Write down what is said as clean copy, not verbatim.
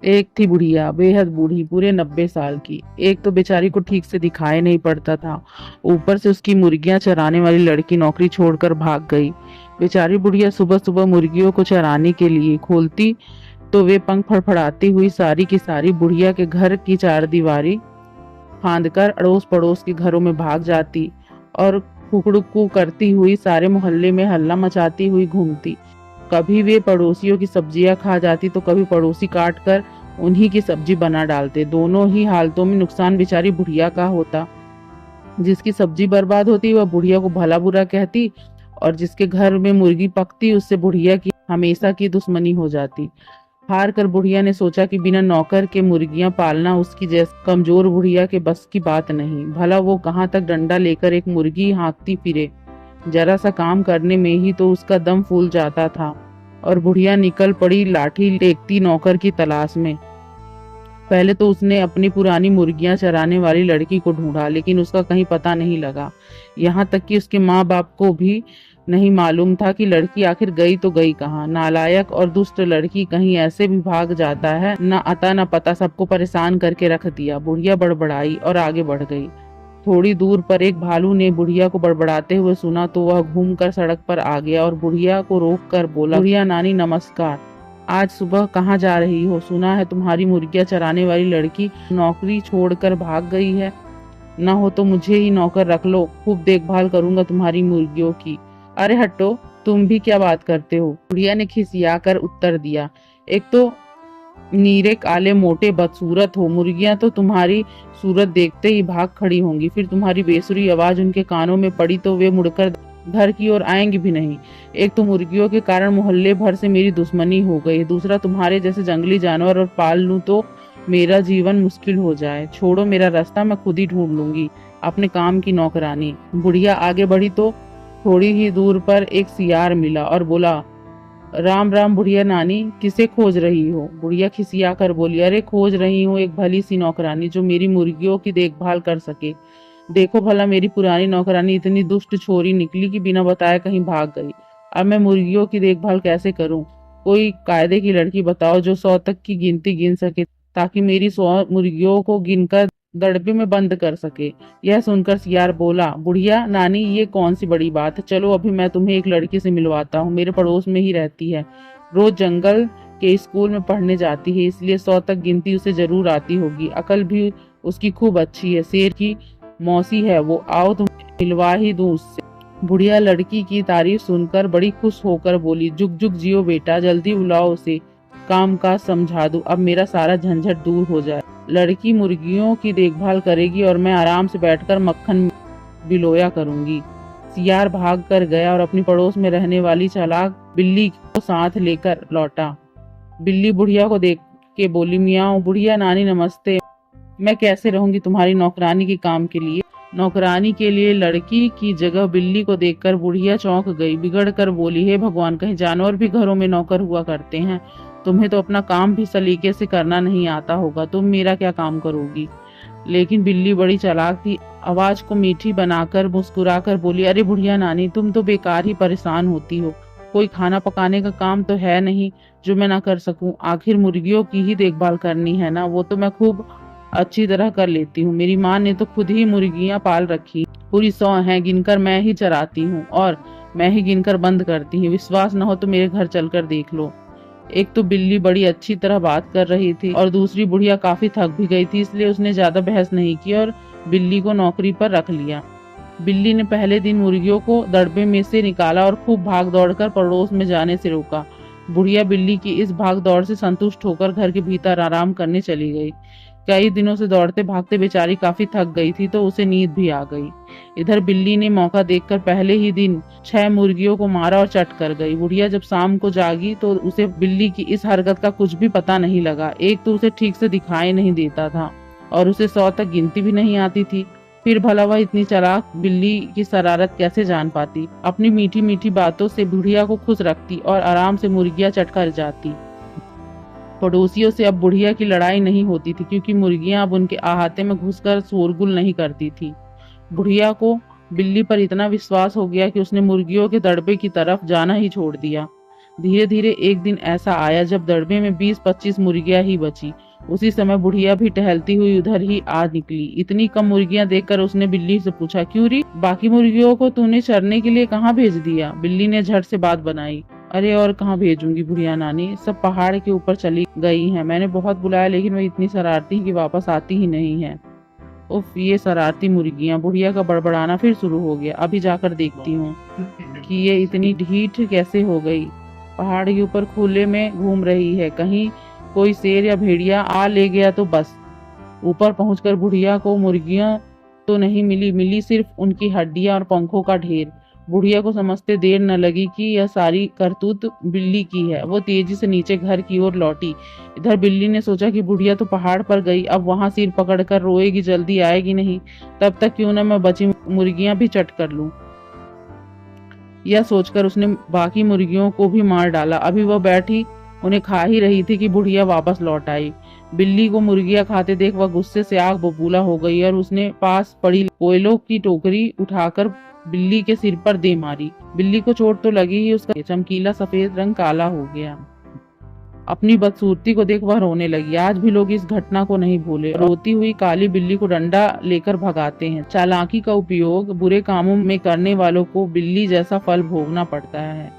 एक थी बुढ़िया, बेहद बूढ़ी, पूरे 90 साल की। एक तो बेचारी को ठीक से दिखाई नहीं पड़ता था, ऊपर से उसकी मुर्गियां चराने वाली लड़की नौकरी छोड़कर भाग गई। बेचारी बुढ़िया सुबह सुबह मुर्गियों को चराने के लिए खोलती तो वे पंख फड़फड़ाती हुई सारी की सारी बुढ़िया के घर की चारदीवारी फांदकर अड़ोस पड़ोस के घरों में भाग जाती और कुकड़ुकू करती हुई सारे मोहल्ले में हल्ला मचाती हुई घूमती। कभी वे पड़ोसियों की सब्जियां खा जाती तो कभी पड़ोसी काट कर उन्हीं की सब्जी बना डालते। दोनों ही हालतों में नुकसान बेचारी बुढ़िया का होता। जिसकी सब्जी बर्बाद होती वह बुढ़िया को भला बुरा कहती और जिसके घर में मुर्गी पकती उससे बुढ़िया की हमेशा की दुश्मनी हो जाती। हार कर बुढ़िया ने सोचा कि बिना नौकर के मुर्गियां पालना उसकी जैसी कमजोर बुढ़िया के बस की बात नहीं। भला वो कहाँ तक डंडा लेकर एक मुर्गी हाँकती फिरे। जरा सा काम करने में ही तो उसका दम फूल जाता था और बुढ़िया निकल पड़ी लाठी टेकती नौकर की तलाश में। पहले तो उसने अपनी पुरानी मुर्गियां चराने वाली लड़की को ढूंढा, लेकिन उसका कहीं पता नहीं लगा। यहाँ तक कि उसके माँ बाप को भी नहीं मालूम था कि लड़की आखिर गई तो गई कहाँ। नालायक और दुष्ट लड़की कहीं ऐसे भी भाग जाता है, न अता न पता, सबको परेशान करके रख दिया। बुढ़िया बड़बड़ाई और आगे बढ़ गई। थोड़ी दूर पर एक भालू ने बुढ़िया को बड़बड़ाते हुए सुना तो वह घूमकर सड़क पर आ गया और बुढ़िया को रोक कर बोला, बुढ़िया नानी नमस्कार। आज सुबह कहाँ जा रही हो? सुना है तुम्हारी मुर्गियां चराने वाली लड़की नौकरी छोड़कर भाग गई है। न हो तो मुझे ही नौकर रख लो, खूब देखभाल करूंगा तुम्हारी मुर्गियों की। अरे हटो, तुम भी क्या बात करते हो? बुढ़िया ने खिसिया कर उत्तर दिया। एक तो नीरे काले मोटे बदसूरत हो, मुर्गियां तो तुम्हारी सूरत देखते ही भाग खड़ी होंगी। फिर तुम्हारी बेसुरी आवाज उनके कानों में पड़ी तो वे मुड़कर घर की ओर आएंगे भी नहीं। एक तो मुर्गियों के कारण मोहल्ले भर से मेरी दुश्मनी हो गई, दूसरा तुम्हारे जैसे जंगली जानवर और पाल लूं तो मेरा जीवन मुश्किल हो जाए। छोड़ो मेरा रास्ता, मैं खुद ही ढूंढ लूंगी अपने काम की नौकरानी। बुढ़िया आगे बढ़ी तो थोड़ी ही दूर पर एक सियार मिला और बोला, राम राम बुढ़िया नानी, किसे खोज रही हो? बुढ़िया खिसिया कर बोली, अरे खोज रही हूँ एक भली सी नौकरानी जो मेरी मुर्गियों की देखभाल कर सके। देखो भला, मेरी पुरानी नौकरानी इतनी दुष्ट छोरी निकली कि बिना बताए कहीं भाग गई। अब मैं मुर्गियों की देखभाल कैसे करूं? कोई कायदे की लड़की बताओ जो 100 तक की गिनती गिन सके, ताकि मेरी 100 मुर्गियों को गिनकर दड़बे में बंद कर सके। यह सुनकर सियार बोला, बुढ़िया नानी ये कौन सी बड़ी बात है, चलो अभी मैं तुम्हें एक लड़की से मिलवाता हूँ, मेरे पड़ोस में ही रहती है, रोज जंगल के स्कूल में पढ़ने जाती है, इसलिए 100 तक गिनती उसे जरूर आती होगी, अकल भी उसकी खूब अच्छी है, शेर की मौसी है वो, आओ तुम मिलवा ही दूं उससे। बुढ़िया लड़की की तारीफ सुनकर बड़ी खुश होकर बोली, जुग जुग जियो बेटा, जल्दी बुलाओ उसे, काम का समझा दूं, अब मेरा सारा झंझट दूर हो जाए। लड़की मुर्गियों की देखभाल करेगी और मैं आराम से बैठकर मक्खन बिलोया करूंगी। सियार भाग कर गया और अपनी पड़ोस में रहने वाली चालाक बिल्ली को साथ लेकर लौटा। बिल्ली बुढ़िया को देख के बोली, मियाँ बुढ़िया नानी नमस्ते, मैं कैसे रहूंगी तुम्हारी नौकरानी के काम के लिए? नौकरानी के लिए लड़की की जगह बिल्ली को देखकर बुढ़िया चौंक गई, बिगड़ कर बोली, हे भगवान, कहीं जानवर भी घरों में नौकर हुआ करते हैं? तुम्हें तो अपना काम भी सलीके से करना नहीं आता होगा, तुम मेरा क्या काम करोगी? लेकिन बिल्ली बड़ी चालाक थी, आवाज को मीठी बनाकर मुस्कुराकर बोली, अरे बुढ़िया नानी, तुम तो बेकार ही परेशान होती हो, कोई खाना पकाने का काम तो है नहीं जो मैं ना कर सकूं। आखिर मुर्गियों की ही देखभाल करनी है ना, वो तो मैं खूब अच्छी तरह कर लेती हूँ। मेरी माँ ने तो खुद ही मुर्गियां पाल रखी, पूरी 100 हैं, गिनकर मैं ही चराती हूँ और मैं ही गिनकर बंद करती हूँ। विश्वास न हो तो मेरे घर चलकर देख लो। एक तो बिल्ली बड़ी अच्छी तरह बात कर रही थी और दूसरी बुढ़िया काफी थक भी गई थी, इसलिए उसने ज्यादा बहस नहीं की और बिल्ली को नौकरी पर रख लिया। बिल्ली ने पहले दिन मुर्गियों को दड़बे में से निकाला और खूब भाग दौड़कर पड़ोस में जाने से रोका। बुढ़िया बिल्ली की इस भाग दौड़ से संतुष्ट होकर घर के भीतर आराम करने चली गई। कई दिनों से दौड़ते भागते बेचारी काफी थक गई थी तो उसे नींद भी आ गई। इधर बिल्ली ने मौका देखकर पहले ही दिन 6 मुर्गियों को मारा और चट कर गई। बुढ़िया जब शाम को जागी तो उसे बिल्ली की इस हरकत का कुछ भी पता नहीं लगा। एक तो उसे ठीक से दिखाई नहीं देता था और उसे 100 तक गिनती भी नहीं आती थी, फिर भला वह इतनी चालाक बिल्ली की शरारत कैसे जान पाती? अपनी मीठी मीठी बातों से बुढ़िया को खुश रखती और आराम से मुर्गियां चटकर जाती। पड़ोसियों से अब बुढ़िया की लड़ाई नहीं होती थी, क्योंकि मुर्गियां अब उनके अहाते में घुसकर शोरगुल नहीं करती थी। बुढ़िया को बिल्ली पर इतना विश्वास हो गया कि उसने मुर्गियों के दड़बे की तरफ जाना ही छोड़ दिया। धीरे धीरे एक दिन ऐसा आया जब दड़बे में 20-25 मुर्गियां ही बची। उसी समय बुढ़िया भी टहलती हुई उधर ही आ निकली। इतनी कम मुर्गियां देखकर उसने बिल्ली से पूछा, क्यों री, बाकी मुर्गियों को तूने चरने के लिए कहाँ भेज दिया? बिल्ली ने झट से बात बनाई, अरे और कहाँ भेजूंगी बुढ़िया नानी, सब पहाड़ के ऊपर चली गई हैं। मैंने बहुत बुलाया लेकिन वो इतनी शरारती कि वापस आती ही नहीं है। उफ, ये शरारती मुर्गियां। बुढ़िया का बड़बड़ाना फिर शुरू हो गया। अभी जाकर देखती हूँ कि ये इतनी ढीठ कैसे हो गई। पहाड़ के ऊपर खुले में घूम रही है, कहीं कोई शेर या भेड़िया आ ले गया तो बस। ऊपर पहुंचकर बुढ़िया को मुर्गियां तो नहीं मिली सिर्फ उनकी हड्डियां और पंखों का ढेर। बुढ़िया को समझते देर न लगी कि यह सारी करतूत बिल्ली की है। वो तेजी से नीचे घर की ओर लौटी। इधर बिल्ली ने सोचा कि बुढ़िया तो पहाड़ पर गई, अब वहां सिर पकड़कर रोएगी, जल्दी आएगी नहीं। तब तक क्यों न मैं बची मुर्गियां भी चट कर लूं। यह सोचकर उसने बाकी मुर्गियों को भी मार डाला। अभी वह बैठी उन्हें खा ही रही थी कि बुढ़िया वापस लौट आई। बिल्ली को मुर्गियां खाते देख वह गुस्से से आग बबूला हो गई और उसने पास पड़ी कोयलों की टोकरी उठाकर बिल्ली के सिर पर दे मारी। बिल्ली को चोट तो लगी ही, उसका चमकीला सफेद रंग काला हो गया। अपनी बदसूरती को देख वह रोने लगी। आज भी लोग इस घटना को नहीं भूले। रोती हुई काली बिल्ली को डंडा लेकर भगाते हैं। चालाकी का उपयोग बुरे कामों में करने वालों को बिल्ली जैसा फल भोगना पड़ता है।